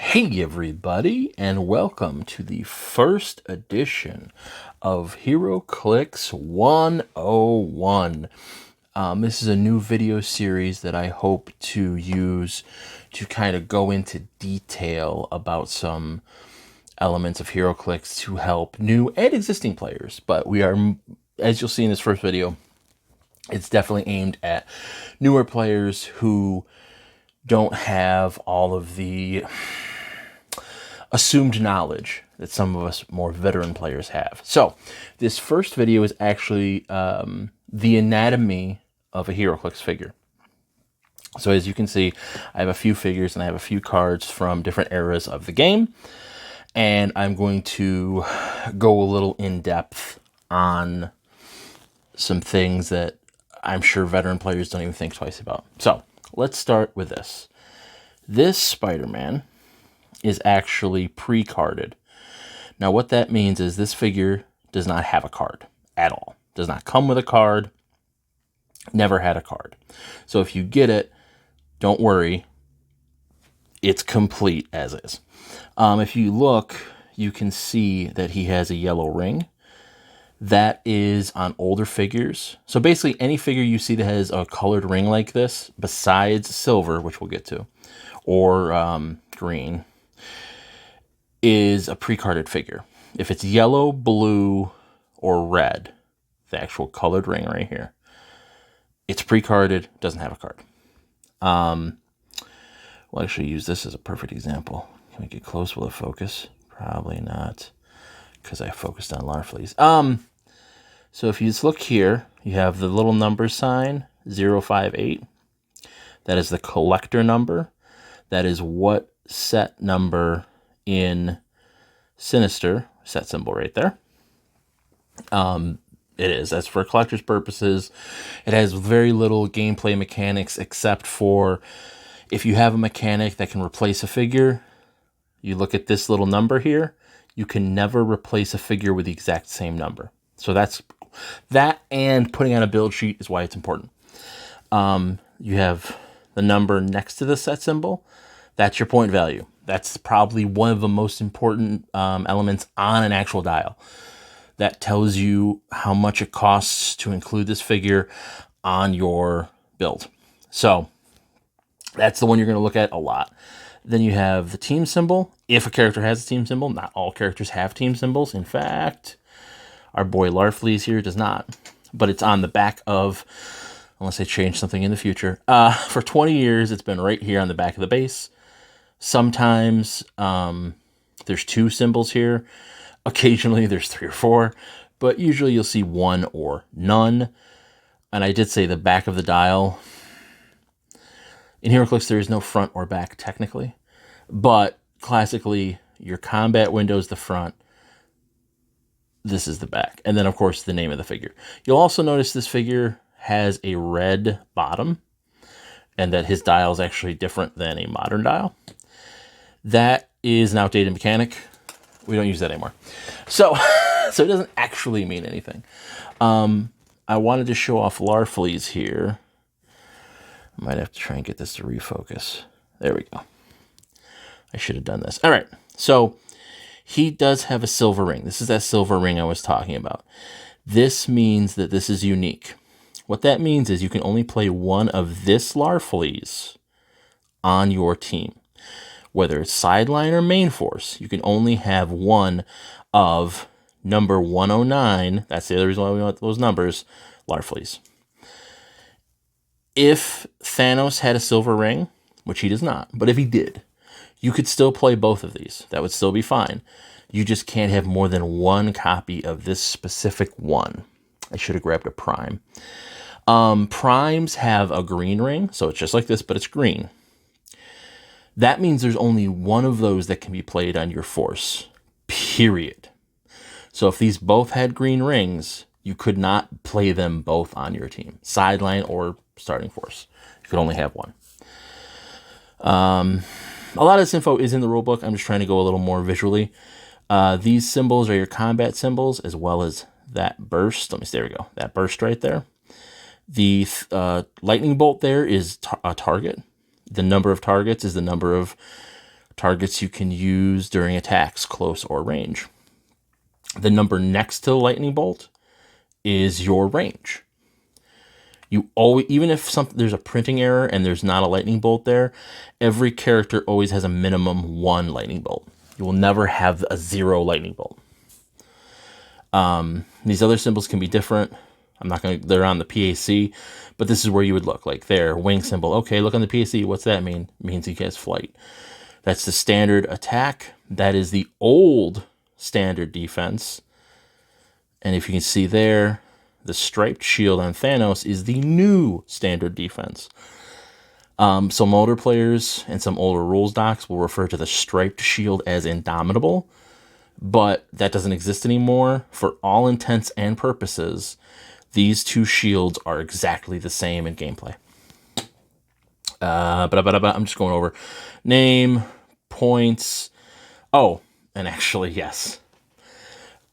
Hey everybody, and welcome to the first edition of Heroclix 101. This is a new video series that I hope to use to kind of go into detail about some elements of Heroclix to help new and existing players. But we are, as you'll see in this first video, it's definitely aimed at newer players who don't have all of the assumed knowledge that some of us more veteran players have. So this first video is actually the anatomy of a Heroclix figure. So as you can see, I have a few figures and I have a few cards from different eras of the game. And I'm going to go a little in depth on some things that I'm sure veteran players don't even think twice about. So let's start with this. This Spider-Man is actually pre-carded. Now what that means is this figure does not have a card at all. Does not come with a card. Never had a card. So if you get it, don't worry. It's complete as is. If you look, you can see that he has a yellow ring. That is on older figures. So basically any figure you see that has a colored ring like this, besides silver, which we'll get to, or green, is a pre-carded figure. If it's yellow, blue, or red, the actual colored ring right here, it's pre-carded, doesn't have a card. We'll actually use this as a perfect example. Can we get close? Will it focus? Probably not, because I focused on Larfleeze. So if you just look here, you have the little number sign, 058. That is the collector number. That is what set number in Sinister, set symbol right there. It is. That's for collector's purposes. It has very little gameplay mechanics except for if you have a mechanic that can replace a figure, you look at this little number here, you can never replace a figure with the exact same number. So that's that, and putting on a build sheet is why it's important. You have the number next to the set symbol. That's your point value. That's probably one of the most important elements on an actual dial. That tells you how much it costs to include this figure on your build. So that's the one you're going to look at a lot. Then you have the team symbol. If a character has a team symbol, not all characters have team symbols. In fact, our boy Larfleeze here does not. But it's on the back of, unless they change something in the future. For 20 years, it's been right here on the back of the base. Sometimes there's two symbols here. Occasionally there's 3 or 4, but usually you'll see 1 or none. And I did say the back of the dial. In Heroclix, there is no front or back technically, but classically your combat window is the front. This is the back. And then of course the name of the figure. You'll also notice this figure has a red bottom and that his dial is actually different than a modern dial. That is an outdated mechanic. We don't use that anymore. So it doesn't actually mean anything. I wanted to show off Larfleeze here. I might have to try and get this to refocus. There we go. I should have done this. All right. So he does have a silver ring. This is that silver ring I was talking about. This means that this is unique. What that means is you can only play one of this Larfleeze on your team. Whether it's sideline or main force, you can only have one of number 109. That's the other reason why we want those numbers, Larfleeze. If Thanos had a silver ring, which he does not, but if he did, you could still play both of these. That would still be fine. You just can't have more than one copy of this specific one. I should have grabbed a prime. Primes have a green ring, so it's just like this, but it's green. That means there's only one of those that can be played on your force, period. So if these both had green rings, you could not play them both on your team, sideline or starting force. You could only have one. A lot of this info is in the rulebook. I'm just trying to go a little more visually. These symbols are your combat symbols, as well as that burst. There we go. That burst right there. The lightning bolt there is a target. The number of targets is the number of Targets you can use during attacks, close or range. The number next to the lightning bolt is your range. You always, even if there's a printing error and there's not a lightning bolt there, every character always has a minimum 1 lightning bolt. You will never have a 0 lightning bolt. These other symbols can be different. They're on the PAC, but this is where you would look, like their wing symbol. Okay, look on the PAC. What's that mean? It means he has flight. That's the standard attack. That is the old standard defense. And if you can see there, the striped shield on Thanos is the new standard defense. Some older players and some older rules docs will refer to the striped shield as Indomitable, but that doesn't exist anymore. For all intents and purposes, these two shields are exactly the same in gameplay. I'm just going over name, points. Oh, and actually, yes.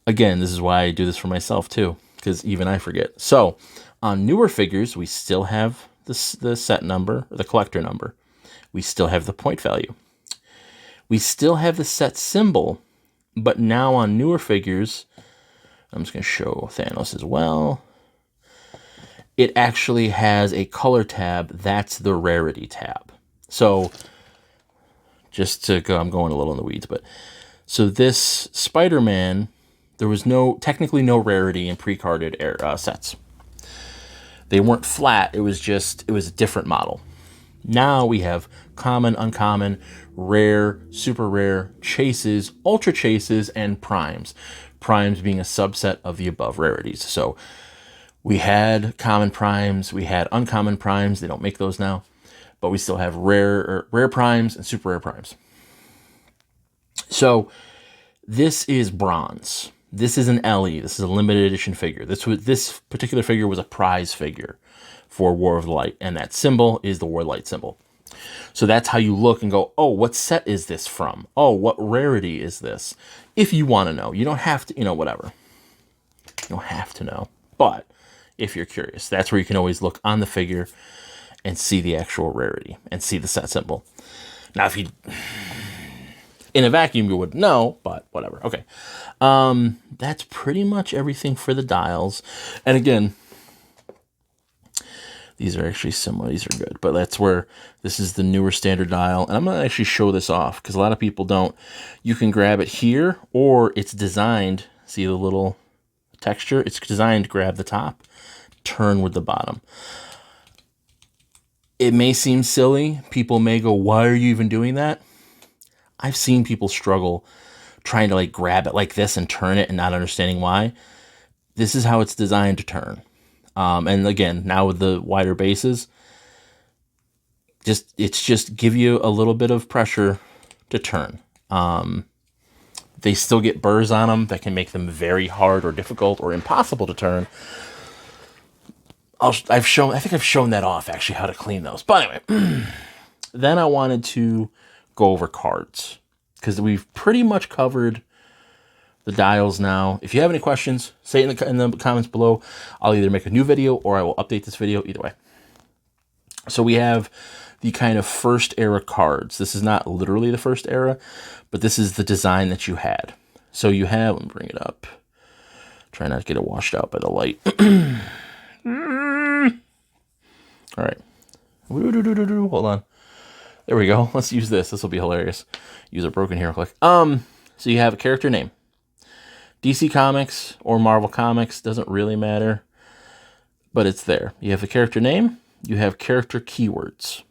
Again, this is why I do this for myself too, because even I forget. So on newer figures, we still have the set number, the collector number. We still have the point value. We still have the set symbol, but now on newer figures, I'm just going to show Thanos as well. It actually has a color tab. That's the rarity tab. So just to go, I'm going a little in the weeds, but so this Spider-Man, there was technically no rarity in pre-carded sets. They weren't flat. It was a different model. Now we have common, uncommon, rare, super rare, chases, ultra chases, and primes. Primes being a subset of the above rarities. So we had common primes, we had uncommon primes. They don't make those now, but we still have rare primes and super rare primes. So this is bronze. This is an LE. This is a limited edition figure. This particular figure was a prize figure for War of the Light, and that symbol is the War of the Light symbol. So that's how you look and go, oh, what set is this from? Oh, what rarity is this? If you want to know. You don't have to, whatever. You don't have to know. But if you're curious, that's where you can always look on the figure and see the actual rarity and see the set symbol. Now, if you... in a vacuum, you would know, but whatever. Okay. That's pretty much everything for the dials. And again, these are actually similar. These are good. But that's where this is the newer standard dial. And I'm going to actually show this off because a lot of people don't. You can grab it here, or it's designed. See the little texture? It's designed to grab the top, turn with the bottom. It may seem silly. People may go, why are you even doing that? I've seen people struggle trying to grab it like this and turn it and not understanding why. This is how it's designed to turn. And again, now with the wider bases, it's just give you a little bit of pressure to turn. They still get burrs on them that can make them very hard or difficult or impossible to turn. I think I've shown that off actually, how to clean those. But anyway, then I wanted to go over cards because we've pretty much covered the dials now. If you have any questions, say it in the comments below. I'll either make a new video or I will update this video, either way. So we have the kind of first era cards. This is not literally the first era, but this is the design that you had. So you have, let me bring it up. Try not to get it washed out by the light. All right. Hold on. There we go. Let's use this. This will be hilarious. Use a broken Heroclix. So you have a character name. DC Comics or Marvel Comics, doesn't really matter, but it's there. You have the character name. You have character keywords.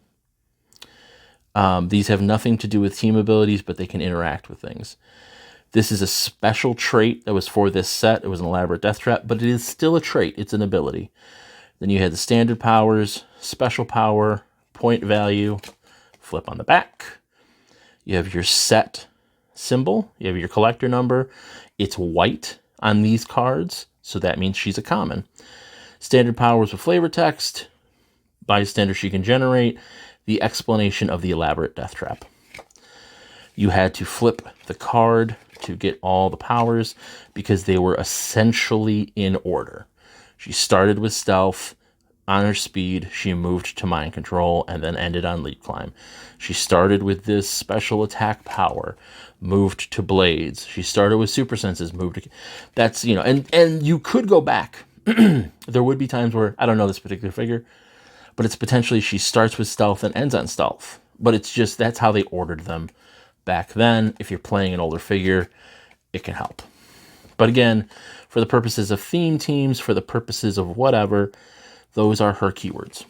These have nothing to do with team abilities, but they can interact with things. This is a special trait that was for this set. It was an elaborate death trap, but it is still a trait. It's an ability. Then you had the standard powers, special power, point value, flip on the back. You have your set symbol. You have your collector number. It's white on these cards, so that means she's a common. Standard powers with flavor text. Bystander she can generate. The explanation of the elaborate death trap. You had to flip the card to get all the powers because they were essentially in order. She started with stealth, On her speed, she moved to mind control and then ended on lead climb. She started with this special attack power, moved to blades. She started with super senses, moved to... That's, you know, and you could go back. There would be times where, I don't know this particular figure, but it's potentially she starts with stealth and ends on stealth. But it's just, that's how they ordered them back then. If you're playing an older figure, it can help. But again, for the purposes of theme teams, for the purposes of whatever, those are her keywords.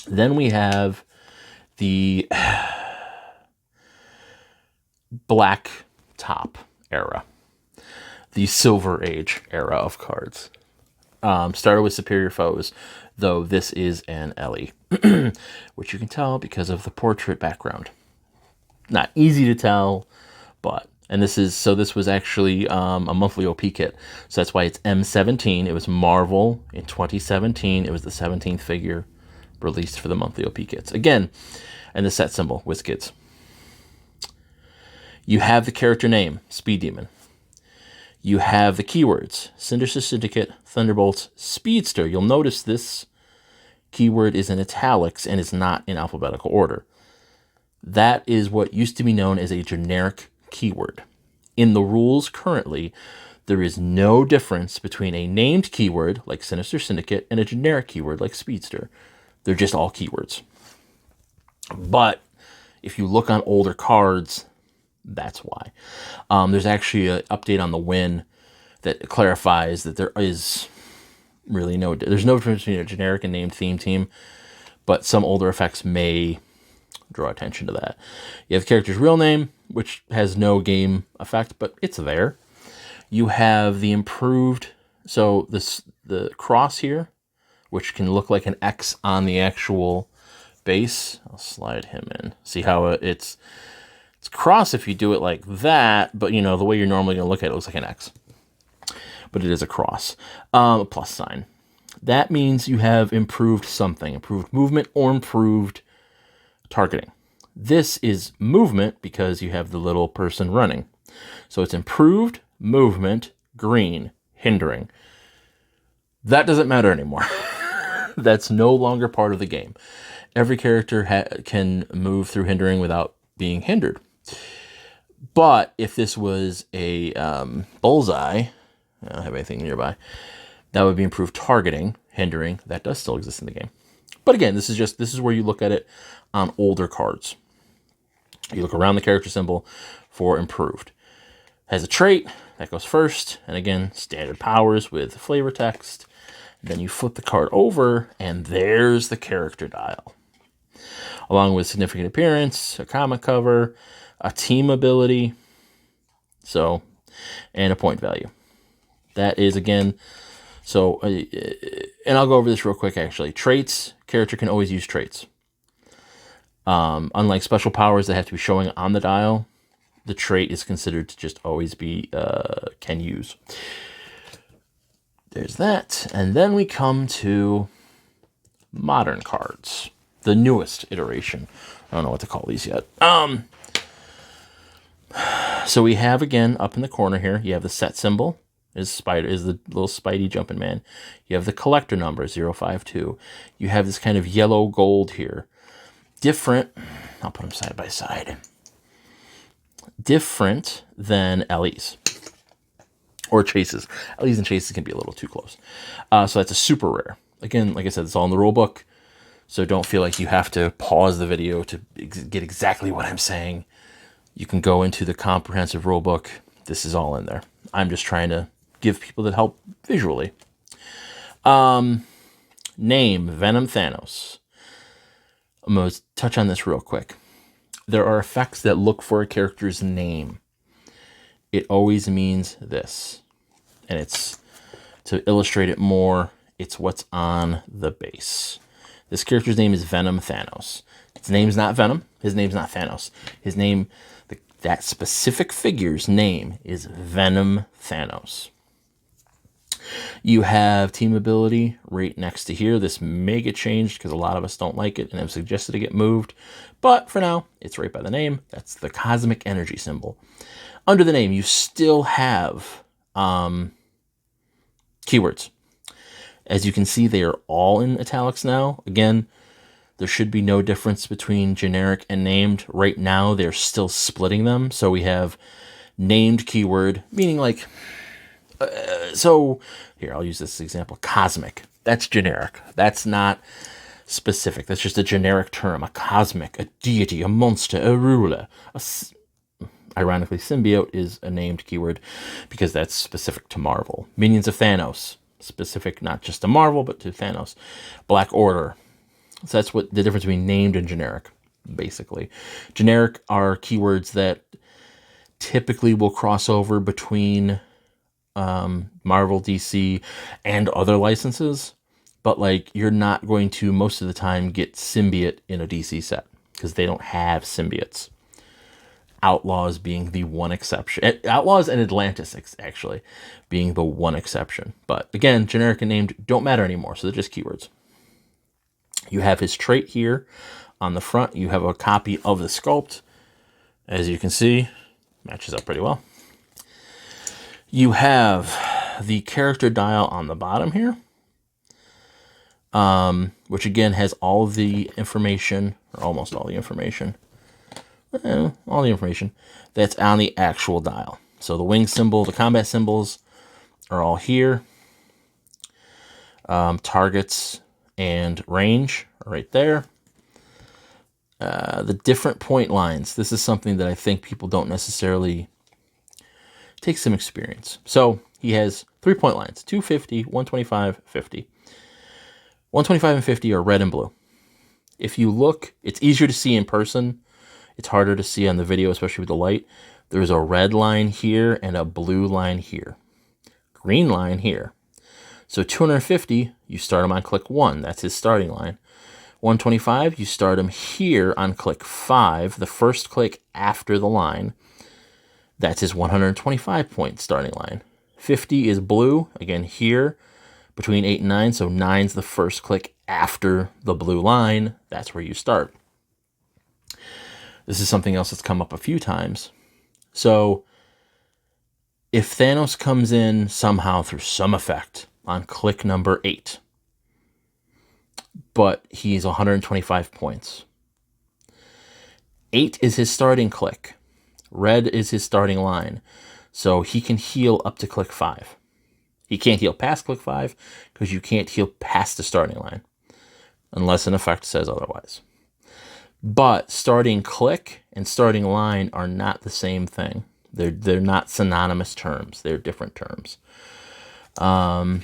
Then we have the black top era, the Silver Age era of cards. Started with Superior Foes, though this is an Ellie, which you can tell because of the portrait background. Not easy to tell, but... And this was actually a monthly OP kit. So that's why it's M17. It was Marvel in 2017. It was the 17th figure released for the monthly OP kits. Again, and the set symbol, WizKids. You have the character name, Speed Demon. You have the keywords, Sinister Syndicate, Thunderbolts, Speedster. You'll notice this keyword is in italics and is not in alphabetical order. That is what used to be known as a generic keyword. In the rules currently, there is no difference between a named keyword like Sinister Syndicate and a generic keyword like Speedster. They're just all keywords. But if you look on older cards, that's why. There's actually an update on the Win that clarifies that there is really there's no difference between a generic and named theme team, but some older effects may draw attention to that. You have the character's real name, which has no game effect, but it's there. You have the improved, so the cross here, which can look like an X on the actual base. I'll slide him in. See how it's cross if you do it like that, but you know, the way you're normally going to look at it looks like an X. But it is a cross, a plus sign. That means you have improved something, improved movement or improved targeting. This is movement because you have the little person running. So it's improved movement, green, hindering. That doesn't matter anymore. That's no longer part of the game. Every character can move through hindering without being hindered. But if this was a bullseye, I don't have anything nearby, that would be improved targeting, hindering. That does still exist in the game. But again, this is where you look at it on older cards. You look around the character symbol for improved. Has a trait, that goes first, and again, standard powers with flavor text. Then you flip the card over, and there's the character dial. Along with significant appearance, a comic cover, a team ability, and a point value. That is, again, so, and I'll go over this real quick, actually. Traits, character can always use traits. Unlike special powers that have to be showing on the dial, the trait is considered to just always be can use. There's that. And then we come to modern cards, the newest iteration. I don't know what to call these yet. So we have, again, up in the corner here, you have the set symbol, is the little Spidey jumping man. You have the collector number, 052. You have this kind of yellow gold here. Different, I'll put them side by side. Different than LEs or chases. LEs and chases can be a little too close. So that's a super rare. Again, like I said, it's all in the rule book. So don't feel like you have to pause the video to get exactly what I'm saying. You can go into the comprehensive rule book. This is all in there. I'm just trying to give people that help visually. Name, Venom Thanos. I'm going to touch on this real quick. There are effects that look for a character's name. It always means this. And it's, to illustrate it more, it's what's on the base. This character's name is Venom Thanos. His name's not Venom. His name's not Thanos. His name, that specific figure's name is Venom Thanos. You have team ability right next to here. This may get changed because a lot of us don't like it and have suggested it get moved. But for now, it's right by the name. That's the cosmic energy symbol. Under the name, you still have keywords. As you can see, they are all in italics now. Again, there should be no difference between generic and named. Right now, they're still splitting them. So we have named keyword, meaning like, so here, I'll use this example, cosmic. That's generic. That's not specific. That's just a generic term. A cosmic, a deity, a monster, a ruler. Ironically, symbiote is a named keyword because that's specific to Marvel. Minions of Thanos, specific not just to Marvel, but to Thanos. Black Order. So that's what the difference between named and generic, basically. Generic are keywords that typically will cross over between Marvel, DC, and other licenses. But like, you're not going to, most of the time, get symbiote in a DC set because they don't have symbiotes. Outlaws being the one exception. Outlaws and Atlantis, actually, being the one exception. But again, generic and named don't matter anymore, so they're just keywords. You have his trait here on the front. You have a copy of the sculpt. As you can see, matches up pretty well. You have the character dial on the bottom here, which again has all of the information, or almost all the information, all the information that's on the actual dial. So the wing symbol, the combat symbols are all here. Targets and range are right there. The different point lines. This is something that I think people don't necessarily take some experience. So he has 3 point lines, 250, 125, 50. 125 and 50 are red and blue. If you look, it's easier to see in person. It's harder to see on the video, especially with the light. There's a red line here and a blue line here. Green line here. So 250, you start him on click 1. That's his starting line. 125, you start him here on click 5, the first click after the line. That's his 125 point starting line. 50 is blue, again here, between 8 and 9. So 9's the first click after the blue line. That's where you start. This is something else that's come up a few times. So if Thanos comes in somehow through some effect on click number 8, but he's 125 points. 8 is his starting click. Red is his starting line. So he can heal up to click 5. He can't heal past click 5 because you can't heal past the starting line unless an effect says otherwise. But starting click and starting line are not the same thing. They're not synonymous terms. They're different terms. And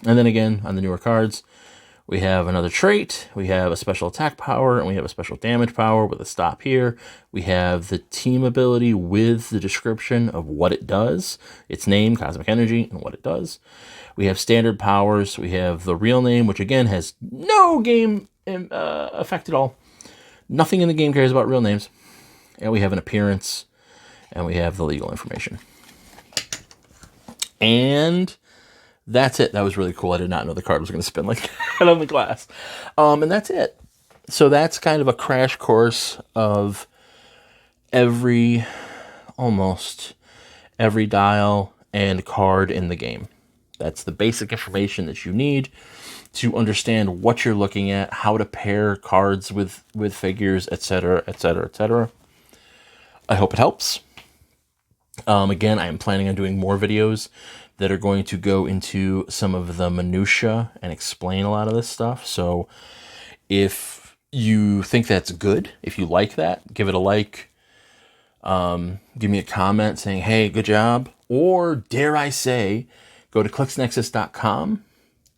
then again, on the newer cards, we have another trait, we have a special attack power, and we have a special damage power with a stop here. We have the team ability with the description of what it does, its name, cosmic energy, and what it does. We have standard powers. We have the real name, which again has no game effect at all. Nothing in the game cares about real names. And we have an appearance, and we have the legal information. And that's it. That was really cool. I did not know the card was going to spin like that on the glass. And that's it. So that's kind of a crash course of almost every dial and card in the game. That's the basic information that you need to understand what you're looking at, how to pair cards with figures, etc., etc., etc. I hope it helps. Again, I am planning on doing more videos that are going to go into some of the minutia and explain a lot of this stuff. So if you think that's good, if you like that, give it a like. Give me a comment saying, hey, good job. Or dare I say, go to ClixNexus.com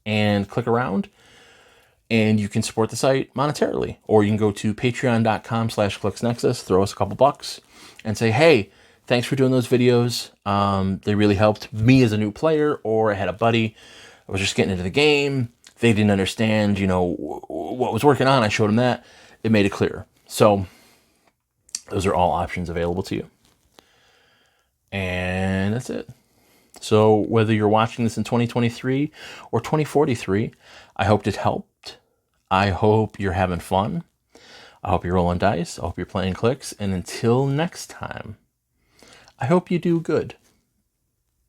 and click around, and you can support the site monetarily. Or you can go to patreon.com/ClixNexus, throw us a couple bucks, and say, hey, thanks for doing those videos. They really helped me as a new player, or I had a buddy, I was just getting into the game. They didn't understand, what was working on. I showed them that. It made it clearer. So those are all options available to you. And that's it. So whether you're watching this in 2023 or 2043, I hope it helped. I hope you're having fun. I hope you're rolling dice. I hope you're playing Clix. And until next time, I hope you do good.